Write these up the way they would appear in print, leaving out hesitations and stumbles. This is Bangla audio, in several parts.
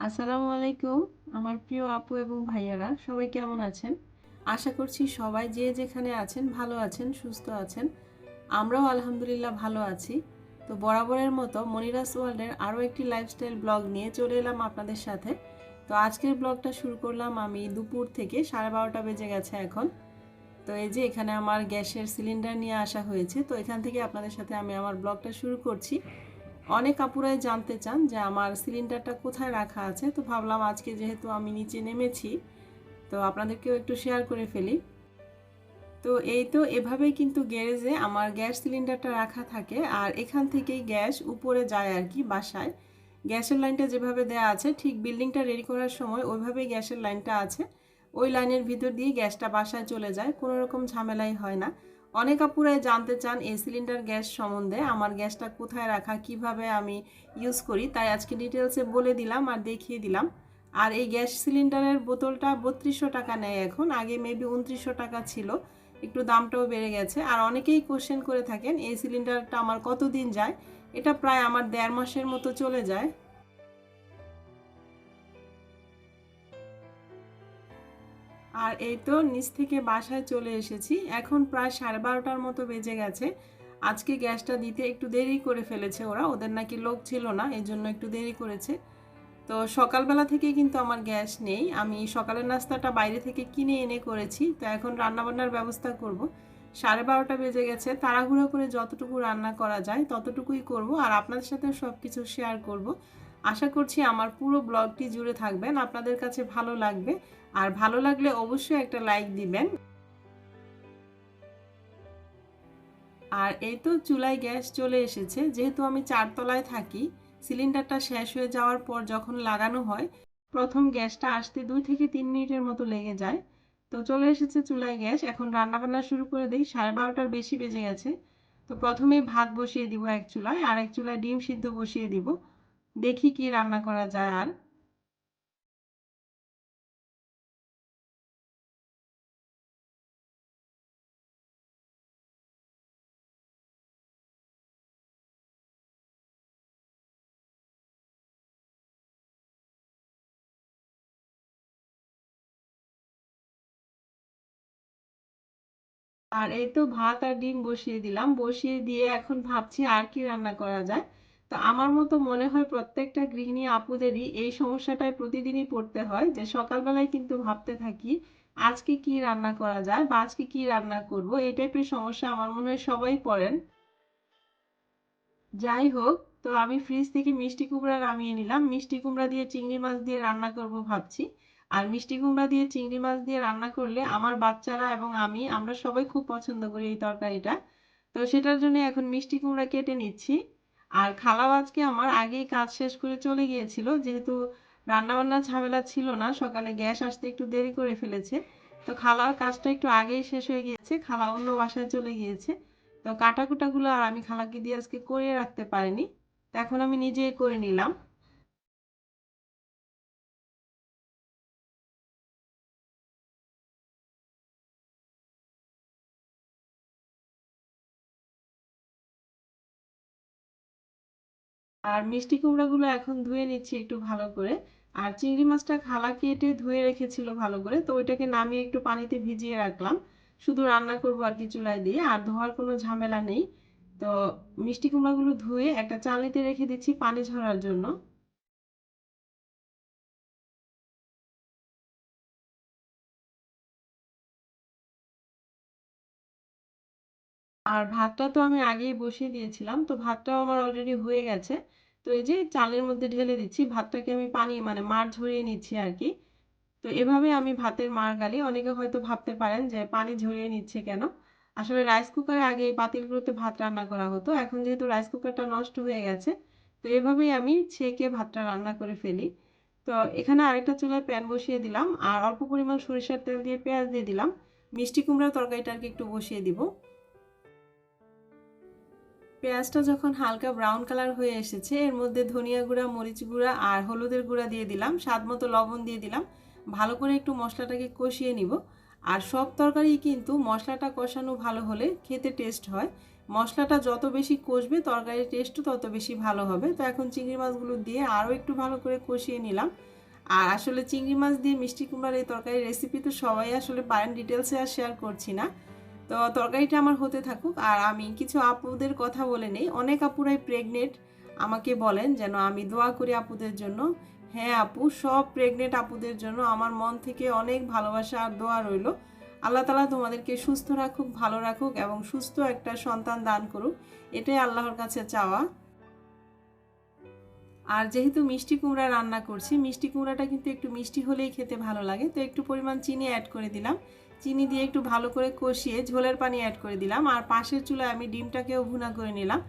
আসসালামু আলাইকুম। আমার প্রিয় আপু এবং ভাইয়ারা সবাই কেমন আছেন? আশা করছি সবাই যে যেখানে আছেন ভালো আছেন, সুস্থ আছেন। আমরাও আলহামদুলিল্লাহ ভালো আছি। তো বরাবরের মতো মনিরাস ওয়ার্ল্ডের আরও একটি লাইফস্টাইল ব্লগ নিয়ে চলে এলাম আপনাদের সাথে। তো আজকের ব্লগটা শুরু করলাম আমি দুপুর থেকে 12:30 বেজে গেছে এখন। তো এই যে এখানে আমার গ্যাসের সিলিন্ডার নিয়ে আসা হয়েছে, তো এখান থেকে আপনাদের সাথে আমি আমার ব্লগটা শুরু করছি। অনেক আপুরাই জানতে চান যে আমার সিলিন্ডারটা কোথায় রাখা আছে, তো ভাবলাম আজকে যেহেতু আমি নিচে নেমেছি তো আপনাদেরকেও একটু শেয়ার করে ফেলি। তো এই তো এভাবেই কিন্তু গ্যারেজে আমার গ্যাস সিলিন্ডারটা রাখা থাকে, আর এখান থেকেই গ্যাস উপরে যায় আর কি বাসায়। গ্যাসের লাইনটা যেভাবে দেয়া আছে ঠিক বিল্ডিংটা রেডি করার সময় ওইভাবেই গ্যাসের লাইনটা আছে। ওই লাইনের ভিতর দিয়ে গ্যাসটা বাসায় চলে যায়, কোনো রকম ঝামেলাই হয় না। অনেক আপুরাই জানতে চান এই সিলিন্ডার গ্যাস সম্বন্ধে, আমার গ্যাসটা কোথায় রাখা, কিভাবে আমি ইউজ করি, তাই আজকে ডিটেলসে বলে দিলাম আর দেখিয়ে দিলাম। আর এই গ্যাস সিলিন্ডারের বোতলটা 3200 টাকা নেয় এখন, আগে মেবি 2900 টাকা ছিল, একটু দামটাও বেড়ে গেছে। আর অনেকেই কোশ্চেন করে থাকেন এই সিলিন্ডারটা আমার কতদিন যায়। এটা প্রায় আমার 1.5 মাসের মতো চলে যায়। আর এই তো নিচ থেকে বাসায় চলে এসেছি, এখন প্রায় 12:30টার মতো বেজে গেছে। আজকে গ্যাসটা দিতে একটু দেরি করে ফেলেছে ওরা, ওদের নাকি লোক ছিল না, এই জন্য একটু দেরি করেছে। তো সকালবেলা থেকে কিন্তু আমার গ্যাস নেই, আমি সকালের নাস্তাটা বাইরে থেকে কিনে এনে করেছি, তো এখন রান্নাবান্নার ব্যবস্থা করব। 12:30টা বেজে গেছে, তাড়াহুড়ো করে যতটুকু রান্না করা যায় ততটুকুই করব, আর আপনাদের সাথে সব কিছু শেয়ার করব। আশা করছি আমার পুরো ব্লগটি জুড়ে থাকবেন, আপনাদের কাছে ভালো লাগবে। আর ভালো লাগলে অবশ্যই একটা লাইক দিবেন। আর এই তো চুলায় গ্যাস চলে এসেছে, যেহেতু আমি 4 তলায় থাকি, সিলিন্ডারটা শেষ হয়ে যাওয়ার পর যখন লাগানো হয় প্রথম গ্যাসটা আসতে 2 থেকে 3 মিনিটের মতো লেগে যায়। তো চলে এসেছে চুলায় গ্যাস, এখন রান্না বান্না শুরু করে দিই। 12:30টার বেশি বেজে গেছে। তো প্রথমেই ভাত বসিয়ে দিব এক চুলায়, আর এক চুলায় ডিম সিদ্ধ বসিয়ে দিব। দেখি কি রান্না করা যায়। আর এই তো ভাত আর ডিম বসিয়ে দিলাম, বসিয়ে দিয়ে এখন ভাবছি আর কি রান্না করা যায়। তো আমার মতো মনে হয় প্রত্যেকটা গৃহিণী আপুদেরই এই সমস্যাটায় প্রতিদিনই পড়তে হয়, যে সকালবেলায় কিন্তু ভাবতে থাকি আজকে কি রান্না করা যায় বা আজকে কি রান্না করব, এই টাইপের সমস্যা আমার মনে হয় সবাই পড়েন। যাই হোক, তো আমি ফ্রিজ থেকে মিষ্টি কুমড়া নামিয়ে নিলাম, মিষ্টি কুমড়া দিয়ে চিংড়ি মাছ দিয়ে রান্না করব ভাবছি। আর মিষ্টি কুমড়া দিয়ে চিংড়ি মাছ দিয়ে রান্না করলে আমার বাচ্চারা এবং আমরা সবাই খুব পছন্দ করি এই তরকারিটা। তো সেটার জন্য এখন মিষ্টি কুমড়া কেটে নিচ্ছি। আর খালাও আজকে আমার আগেই কাজ শেষ করে চলে গিয়েছিল, যেহেতু রান্না বান্নার ঝামেলা ছিল না, সকালে গ্যাস আসতে একটু দেরি করে ফেলেছে। তো খালার কাজটা একটু আগেই শেষ হয়ে গিয়েছে, খালা অন্য বাসায় চলে গিয়েছে। তো কাটাকুটাগুলো আর আমি খালাকে দিয়ে আজকে করে রাখতে পারিনি, তো এখন আমি নিজেই করে নিলাম। আর মিষ্টি কুমড়াগুলো এখন ধুয়ে নিচ্ছি একটু ভালো করে। আর চিংড়ি মাছটা খালা কেটে ধুয়ে রেখেছিল ভালো করে, তো ওইটাকে নামিয়ে একটু পানিতে ভিজিয়ে রাখলাম। শুধু রান্না করবো আর কি চুলায় দিয়ে, আর ধোয়ার কোনো ঝামেলা নেই। তো মিষ্টি কুমড়াগুলো ধুয়ে একটা চালনিতে রেখে দিচ্ছি পানি ঝরার জন্য। আর ভাতটা তো আমি আগেই বসিয়ে দিয়েছিলাম, তো ভাতটাও আমার অলরেডি হয়ে গেছে। তো এই যে চালের মধ্যে ঢেলে দিচ্ছি, ভাতটাকে আমি পানি মানে মার ঝরিয়ে নিচ্ছি আর কি। তো এভাবে আমি ভাতের মার গালি। অনেকে হয়তো ভাবতে পারেন যে পানি ঝরিয়ে নিচ্ছে কেন। আসলে রাইস কুকারে আগে এই পাতিলগুলোতে ভাত রান্না করা হতো, এখন যেহেতু রাইস কুকারটা নষ্ট হয়ে গেছে, তো এভাবেই আমি ছেঁকে ভাতটা রান্না করে ফেলি। তো এখানে আরেকটা চুলায় প্যান বসিয়ে দিলাম, আর অল্প পরিমাণ সরিষার তেল দিয়ে পেঁয়াজ দিয়ে দিলাম। মিষ্টি কুমড়ার তরকারিটা আর কি একটু বসিয়ে দিব। পেঁয়াজটা যখন হালকা ব্রাউন কালার হয়ে এসেছে, এর মধ্যে ধনিয়া গুঁড়া, মরিচ গুঁড়া আর হলুদের গুঁড়া দিয়ে দিলাম, স্বাদ মতো লবণ দিয়ে দিলাম। ভালো করে একটু মশলাটাকে কষিয়ে নিব। আর সব তরকারি কিন্তু মশলাটা কষানো ভালো হলে খেতে টেস্ট হয়। মশলাটা যত বেশি কষবে তরকারির টেস্টও তত বেশি ভালো হবে। তো এখন চিংড়ি মাছগুলো দিয়ে আরও একটু ভালো করে কষিয়ে নিলাম। আর আসলে চিংড়ি মাছ দিয়ে মিষ্টি কুমড়ার এই তরকারির রেসিপি তো সবাই আসলে পারেন, ডিটেলসে আর শেয়ার করছি না। তো তরকারিটা আমার হতে থাকুক। আর আমি কিছু আপুদের কথা বলে নেই। অনেক আপুরাই প্রেগনেন্ট, আমাকে বলেন যেন আমি দোয়া করি আপুদের জন্য। হ্যাঁ আপু, সব প্রেগনেন্ট আপুদের জন্য আমার মন থেকে অনেক ভালোবাসা আর দোয়া রইল। আল্লাহ তাআলা তোমাদেরকে সুস্থ রাখুক, ভালো রাখুক এবং সুস্থ একটা সন্তান দান করুক, এটাই আল্লাহর কাছে চাওয়া। আর যেহেতু মিষ্টি কুমড়া রান্না করছি, মিষ্টি কুমড়াটা কিন্তু একটু মিষ্টি হলেই খেতে ভালো লাগে, তো একটু পরিমাণ চিনি অ্যাড করে দিলাম। চিনি দিয়ে একটু ভালো করে কষিয়ে ঝোলের পানি অ্যাড করে দিলাম। আর পাশের চুলায় আমি ডিমটাকেও ভুনা করে নিলাম।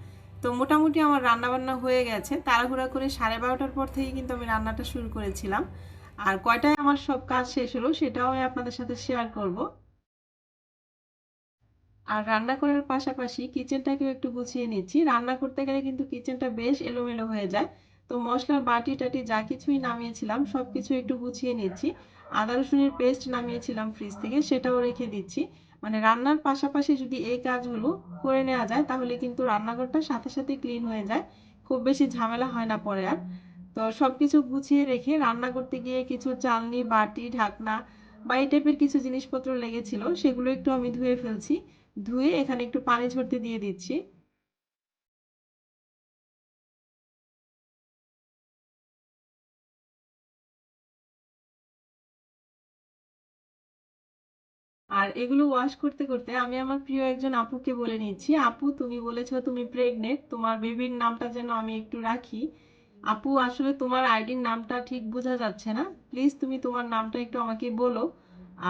তো মোটামুটি আমার রান্নাবান্না হয়ে গেছে। তাড়াহুড়া করে 12:30টার পর থেকে কিন্তু আমি রান্নাটা শুরু করেছিলাম। আর কয়টায় আমার সব কাজ শেষ হলো সেটাও আমি আপনাদের সাথে শেয়ার করব। আর রান্না করার পাশাপাশি কিচেনটাকেও একটু গুছিয়ে নিচ্ছি। রান্না করতে গেলে কিন্তু কিচেনটা বেশ এলোমেলো হয়ে যায়। তো মশলার বাটি টাটি যা কিছুই নামিয়েছিলাম সব কিছু একটু গুছিয়ে নিচ্ছি। আদা রসুনের পেস্ট নামিয়েছিলাম ফ্রিজ থেকে, সেটাও রেখে দিচ্ছি। মানে রান্নার পাশাপাশি যদি এই কাজগুলো করে নেওয়া যায় তাহলে কিন্তু রান্নাঘরটা সাথে সাথে ক্লিন হয়ে যায়, খুব বেশি ঝামেলা হয় না পরে আর। তো সবকিছু গুছিয়ে রেখে রান্না করতে গিয়ে কিছু চালনি, বাটি, ঢাকনা বা এই টাইপের কিছু জিনিসপত্র লেগেছিল, সেগুলো একটু আমি ধুয়ে ফেলছি। ধুয়ে এখানে একটু পানি ঝরতে দিয়ে দিচ্ছি। আর এগুলো ওয়াশ করতে করতে আমি আমার প্রিয় একজন আপুকে বলে নিচ্ছি, আপু তুমি বলেছো তুমি প্রেগনেন্ট, তোমার বেবির নামটা যেন আমি একটু রাখি। আপু আসলে তোমার আইডির নামটা ঠিক বোঝা যাচ্ছে না, প্লিজ তুমি তোমার নামটা একটু আমাকে বলো।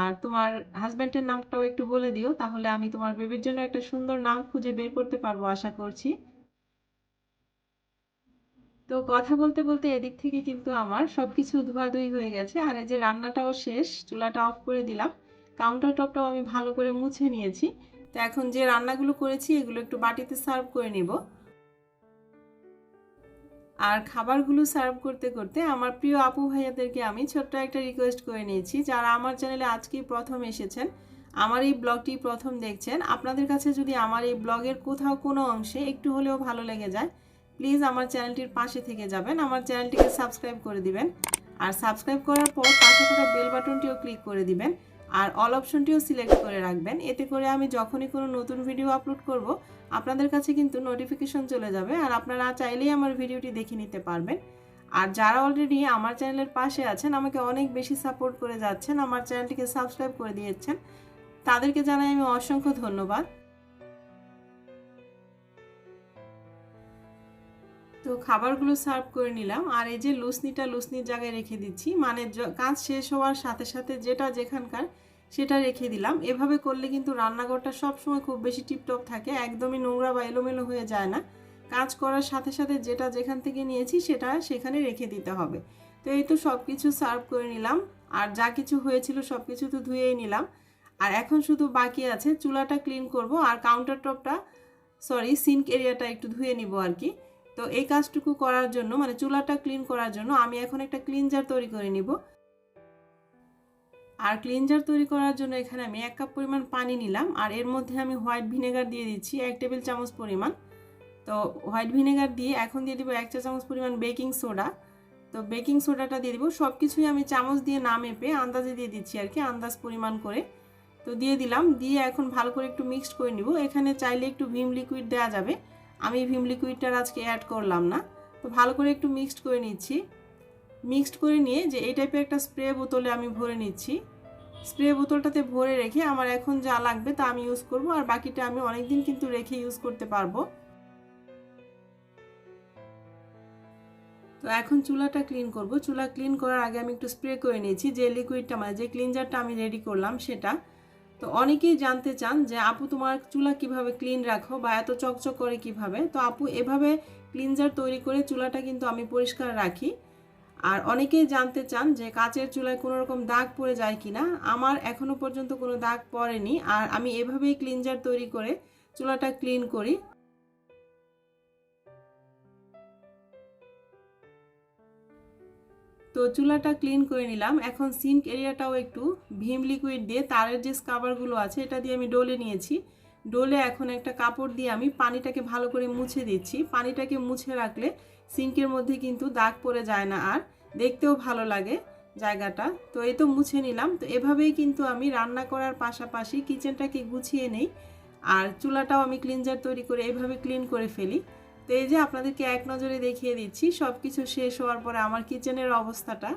আর তোমার হাজবেন্ডের নামটাও একটু বলে দিও, তাহলে আমি তোমার বেবির জন্য একটা সুন্দর নাম খুঁজে বের করতে পারবো আশা করছি। তো কথা বলতে বলতে এদিক থেকে কিন্তু আমার সবকিছু ধোয়াধুয়ি হয়ে গেছে। আর এই যে রান্নাটাও শেষ, চুলাটা অফ করে দিলাম। কাউন্টার টপটাও আমি ভালো করে মুছে নিয়েছি। তো এখন যে রান্নাগুলো করেছি এগুলো একটু বাটিতে সার্ভ করে নিব। আর খাবারগুলো সার্ভ করতে করতে আমার প্রিয় আপু ভাইয়াদেরকে আমি ছোট্ট একটা রিকোয়েস্ট করে নিয়েছি, যারা আমার চ্যানেলে আজকেই প্রথম এসেছেন, আমার এই ব্লগটি প্রথম দেখছেন, আপনাদের কাছে যদি আমার এই ব্লগের কোথাও কোনো অংশে একটু হলেও ভালো লেগে যায়, প্লিজ আমার চ্যানেলটির পাশে থেকে যাবেন, আমার চ্যানেলটিকে সাবস্ক্রাইব করে দিবেন। আর সাবস্ক্রাইব করার পর পাশে থাকা বেল বাটনটিও ক্লিক করে দিবেন। আর অল অপশনটিও সিলেক্ট করে রাখবেন, এতে করে আমি যখনই কোনো নতুন ভিডিও আপলোড করব আপনাদের কাছে কিন্তু নোটিফিকেশন চলে যাবে, আর আপনারা চাইলেই আমার ভিডিওটি দেখে নিতে পারবেন। আর যারা অলরেডি আমার চ্যানেলের পাশে আছেন, আমাকে অনেক বেশি সাপোর্ট করে যাচ্ছেন, আমার চ্যানেলটিকে সাবস্ক্রাইব করে দিয়েছেন, তাদেরকে জানাই আমি অসংখ্য ধন্যবাদ। তো খাবারগুলো সার্ভ করে নিলাম। আর এই যে লুসনিটা লুসনির জায়গায় রেখে দিচ্ছি, মানে কাজ শেষ হওয়ার সাথে সাথে যেটা যেখানকার সেটা রেখে দিলাম। এভাবে করলে কিন্তু রান্নাঘরটা সবসময় খুব বেশি টিপটপ থাকে, একদমই নোংরা বা এলোমেলো হয়ে যায় না। কাজ করার সাথে সাথে যেটা যেখান থেকে নিয়েছি সেটা সেখানে রেখে দিতে হবে। তো এই তো সব কিছু সার্ভ করে নিলাম। আর যা কিছু হয়েছিল সব কিছু তো ধুয়েই নিলাম। আর এখন শুধু বাকি আছে চুলাটা ক্লিন করব আর কাউন্টার টপটা, সরি সিঙ্ক এরিয়াটা একটু ধুয়ে নিব আর কি। তো এই কাজটুকু করার জন্য, মানে চুলাটা ক্লিন করার জন্য আমি এখন একটা ক্লিনজার তৈরি করে নিব। আর ক্লিনজার তৈরি করার জন্য এখানে আমি 1 কাপ পরিমাণ পানি নিলাম। আর এর মধ্যে আমি হোয়াইট ভিনেগার দিয়ে দিচ্ছি 1 টেবিল চামচ পরিমাণ। তো হোয়াইট ভিনেগার দিয়ে এখন দিয়ে দিব 1 চা চামচ পরিমাণ বেকিং সোডা। তো বেকিং সোডাটা দিয়ে দিব। সব কিছুই আমি চামচ দিয়ে না মেপে আন্দাজে দিয়ে দিচ্ছি আর কি, আন্দাজ পরিমাণ করে। তো দিয়ে দিলাম, দিয়ে এখন ভালো করে একটু মিক্সড করে নিব। এখানে চাইলে একটু ভিম লিকুইড দেওয়া যাবে, আমি ভিম লিকুইডটার আজকে অ্যাড করলাম না। তো ভালো করে একটু মিক্সড করে নিচ্ছি। মিক্সড করে নিয়ে যে এই টাইপের একটা স্প্রে বোতলে আমি ভরে নিচ্ছি। স্প্রে বোতলটাতে ভরে রেখে আমার এখন যা লাগবে তা আমি ইউজ করব, আর বাকিটা আমি অনেকদিন কিন্তু রেখে ইউজ করতে পারবো। তো এখন চুলাটা ক্লিন করব। চুলা ক্লিন করার আগে আমি একটু স্প্রে করে নিয়েছি যে লিকুইডটা, মানে যে ক্লিনজারটা আমি রেডি করলাম সেটা। তো অনেকেই জানতে চান যে আপু তোমার চুলা কিভাবে ক্লিন রাখো বা এত চকচক করে কিভাবে। তো আপু এভাবে ক্লিনজার তৈরি করে চুলাটা কিন্তু আমি পরিষ্কার রাখি। আর অনেকেই জানতে চান যে কাচের চুলায় কোনো রকম দাগ পড়ে যায় কিনা। আমার এখনো পর্যন্ত কোনো দাগ পড়েনি, আর আমি এভাবেই ক্লিনজার তৈরি করে চুলাটা ক্লিন করি। তো চুলাটা ক্লিন করে নিলাম। এখন সিঙ্ক এরিয়াটাও একটু ভিম লিকুইড দিয়ে তারের যে স্ক্রাবারগুলো আছে এটা দিয়ে আমি ডলে নিয়েছি। ডোলে এখন একটা কাপড় দিয়ে আমি পানিটাকে ভালো করে মুছে দিচ্ছি। পানিটাকে মুছে রাখলে সিঙ্কের মধ্যে কিন্তু দাগ পড়ে যায় না, আর দেখতেও ভালো লাগে জায়গাটা। তো এই তো মুছে নিলাম। তো এভাবেই কিন্তু আমি রান্না করার পাশাপাশি কিচেনটাকে গুছিয়ে নেই, আর চুলাটাও আমি ক্লিনজার তৈরি করে এভাবে ক্লিন করে ফেলি। তো এই যে আপনাদেরকে এক নজরে দেখিয়ে দিচ্ছি সব কিছু শেষ হওয়ার পরে আমার কিচেনের অবস্থাটা।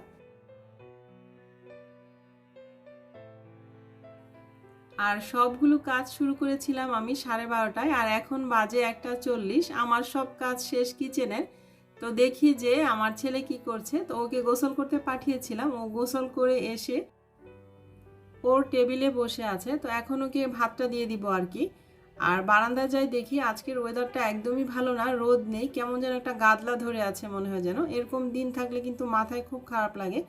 আর সবগুলো কাজ শুরু করেছিলাম আমি 12:30টায়, আর এখন বাজে 1:40। আমার সব কাজ শেষ কিচেনের। তো দেখি যে আমার ছেলে কি করছে। তো ওকে গোসল করতে পাঠিয়েছিলাম, ও গোসল করে এসে ওর টেবিলে বসে আছে। তো এখন ওকে ভাতটা দিয়ে দিব আর কি। আর বারান্দায় যাই দেখি আজকের ওয়েদারটা একদমই ভালো না, রোদ নেই, কেমন যেন একটা গাদলা ধরে আছে মনে হয় যেন। এরকম দিন থাকলে কিন্তু মাথায় খুব খারাপ লাগে,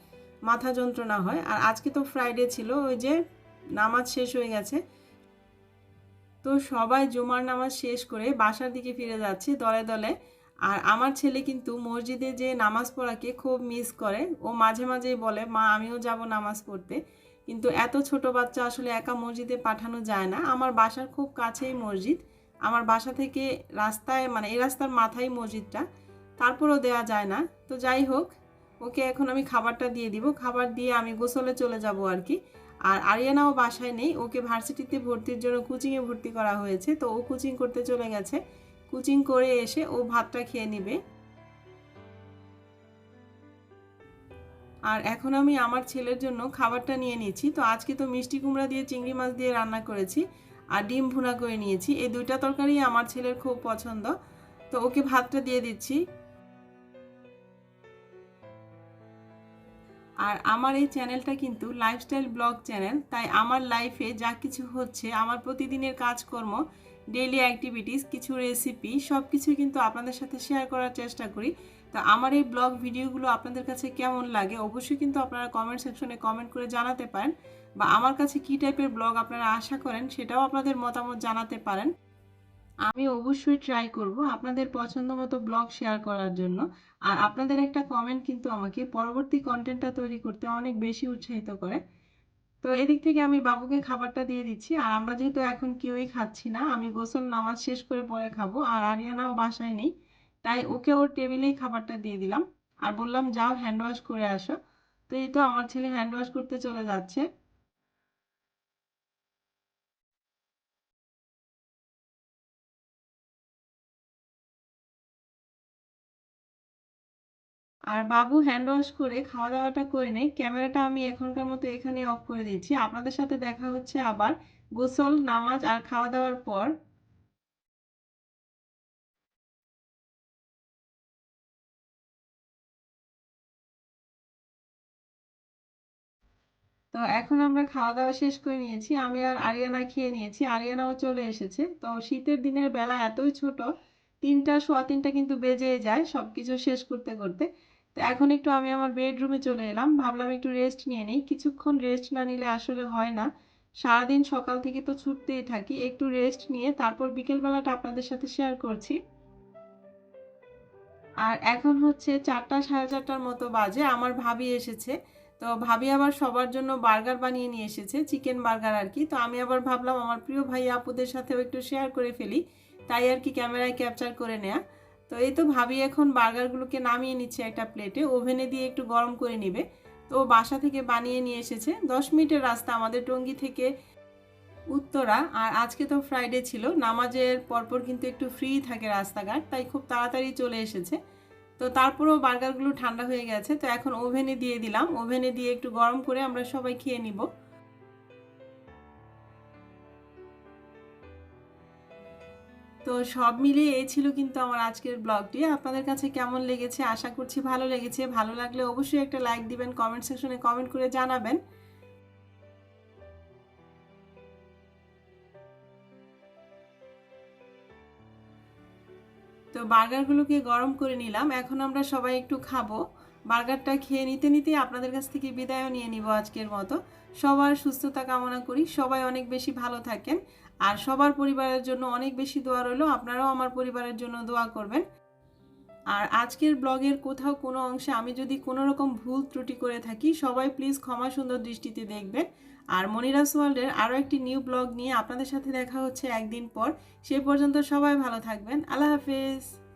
মাথা যন্ত্রণা হয়। আর আজকে তো ফ্রাইডে ছিল, ওই যে নামাজ শেষ হয়ে গেছে। তো সবাই জুমার নামাজ শেষ করে বাসার দিকে ফিরে যাচ্ছে দলে দলে। আর আমার ছেলে কিন্তু মসজিদে যে নামাজ পড়াকে খুব মিস করে। ও মাঝে মাঝেই বলে, মা আমিও যাব নামাজ পড়তে। কিন্তু এত ছোট বাচ্চা আসলে একা মসজিদে পাঠানো যায় না। আমার বাসার খুব কাছেই মসজিদ, আমার বাসা থেকে রাস্তায় মানে এই রাস্তার মাথায় মসজিদটা, তারপরও দেয়া যায় না। তো যাই হোক, ওকে এখন আমি খাবারটা দিয়ে দিব, খাবার দিয়ে আমি গোসলে চলে যাব আর কি। আর আরিয়ানাও বাসায় নেই, ওকে ভার্সিটিতে ভর্তির জন্য কোচিংয়ে ভর্তি করা হয়েছে। তো ও কোচিং করতে চলে গেছে, কোচিং করে এসে ও ভাতটা খেয়ে নেবে। আর এখন আমি আমার ছেলের জন্য খাবারটা নিয়ে নিচ্ছি। তো আজকে তো মিষ্টি কুমড়া দিয়ে চিংড়ি মাছ দিয়ে রান্না করেছি, আর ডিম ভুনা করে নিয়েছি। এই দুইটা তরকারি আমার ছেলের খুব পছন্দ। তো ওকে ভাতটা দিয়ে দিচ্ছি। আর আমার এই চ্যানেলটা কিন্তু লাইফস্টাইল ব্লগ চ্যানেল, তাই আমার লাইফে যা কিছু হচ্ছে, আমার প্রতিদিনের কাজকর্ম, ডেইলি অ্যাক্টিভিটিস, কিছু রেসিপি, সব কিছুই কিন্তু আপনাদের সাথে শেয়ার করার চেষ্টা করি। তো আমার এই ব্লগ ভিডিওগুলো আপনাদের কাছে কেমন লাগে অবশ্যই কিন্তু আপনারা কমেন্ট সেকশনে কমেন্ট করে জানাতে পারেন, বা আমার কাছে কী টাইপের ব্লগ আপনারা আশা করেন সেটাও আপনাদের মতামত জানাতে পারেন। আমি অবশ্যই ট্রাই করব আপনাদের পছন্দ মতো ব্লগ শেয়ার করার জন্য। আর আপনাদের একটা কমেন্ট কিন্তু আমাকে পরবর্তী কন্টেন্টটা তৈরি করতে অনেক বেশি উৎসাহিত করে। তো এদিক থেকে আমি বাবুকে খাবারটা দিয়ে দিচ্ছি। আর আমরা যেহেতু এখন কেউই খাচ্ছি না, আমি গোসল নামাজ শেষ করে পরে খাবো। আর আরিয়ানাও বাসায় নেই, তাই ওকে ওর টেবিলেই খাবারটা দিয়ে দিলাম। আর বললাম যাও হ্যান্ড ওয়াশ করে আসো। তো এই তো আমার ছেলে হ্যান্ড ওয়াশ করতে চলে যাচ্ছে। আর বাবু হ্যান্ড ওয়াশ করে খাওয়া দাওয়াটা করে নেই, ক্যামেরাটা আমি এখনকার মতো এখানে অফ করে দিচ্ছি। আপনাদের সাথে দেখা হচ্ছে আবার গোসল নামাজ আর খাওয়া দাওয়ার পর। তো এখন আমরা খাওয়া দাওয়া শেষ করে নিয়েছি, আমি আর আরিয়ানা খেয়ে নিয়েছি, আরিয়ানাও চলে এসেছে। তো শীতের দিনের বেলা এতই ছোট, 3টা সোয়া 3টা কিন্তু বেজে যায় সবকিছু শেষ করতে করতে। তো এখন একটু আমি আমার বেডরুমে চলে এলাম, ভাবলাম একটু রেস্ট নিয়ে নিই। কিছুক্ষণ রেস্ট না নিলে আসলে হয় না, সারাদিন সকাল থেকে তো ছুটতেই থাকি। একটু রেস্ট নিয়ে তারপর বিকেলবেলাটা আপনাদের সাথে শেয়ার করছি। আর এখন হচ্ছে 4টা সাড়ে 4টার মতো বাজে, আমার ভাবি এসেছে। তো ভাবি আবার সবার জন্য বার্গার বানিয়ে নিয়ে এসেছে, চিকেন বার্গার আর কি। তো আমি আবার ভাবলাম আমার প্রিয় ভাই আপুদের সাথেও একটু শেয়ার করে ফেলি, তাই আর কি ক্যামেরায় ক্যাপচার করে নেয়া। তো এই তো ভাবি এখন বার্গারগুলোকে নামিয়ে নিচ্ছে একটা প্লেটে, ওভেনে দিয়ে একটু গরম করে নিবে। তো বাসা থেকে বানিয়ে নিয়ে এসেছে, 10 মিনিটের রাস্তা আমাদের টঙ্গী থেকে উত্তরা। আর আজকে তো ফ্রাইডে ছিল, নামাজের পরপর কিন্তু একটু ফ্রি থাকে রাস্তাঘাট, তাই খুব তাড়াতাড়ি চলে এসেছে। তো তারপরেও বার্গারগুলো ঠান্ডা হয়ে গেছে, তো এখন ওভেনে দিয়ে দিলাম, ওভেনে দিয়ে একটু গরম করে আমরা সবাই খেয়ে নিব। তো সব মিলিয়ে এই ছিল কিন্তু আমার আজকের ব্লগটি। আপনাদের কাছে কেমন লেগেছে আশা করছি ভালো লেগেছে। ভালো লাগলে অবশ্যই একটা লাইক দিবেন, কমেন্ট সেকশনে কমেন্ট করে জানাবেন। তো বার্গারগুলোকে গরম করে নিলাম, এখন আমরা সবাই একটু খাবো। বার্গারটা খেয়ে নিতে নিতে আপনাদের কাছ থেকে বিদায়ও নিয়ে নিব আজকের মতো। সবার সুস্থতা কামনা করি, সবাই অনেক বেশি ভালো থাকেন। আর সবার পরিবারের জন্য অনেক বেশি দোয়া রইল, আপনারাও আমার পরিবারের জন্য দোয়া করবেন। আর আজকের ব্লগের কোথাও কোনো অংশে আমি যদি কোনো রকম ভুল ত্রুটি করে থাকি সবাই প্লিজ ক্ষমা সুন্দর দৃষ্টিতে দেখবেন। আর মনিরাস ওয়ার্ল্ডের আরও একটি নিউ ব্লগ নিয়ে আপনাদের সাথে দেখা হচ্ছে একদিন পর। সে পর্যন্ত সবাই ভালো থাকবেন। আল্লাহ হাফেজ।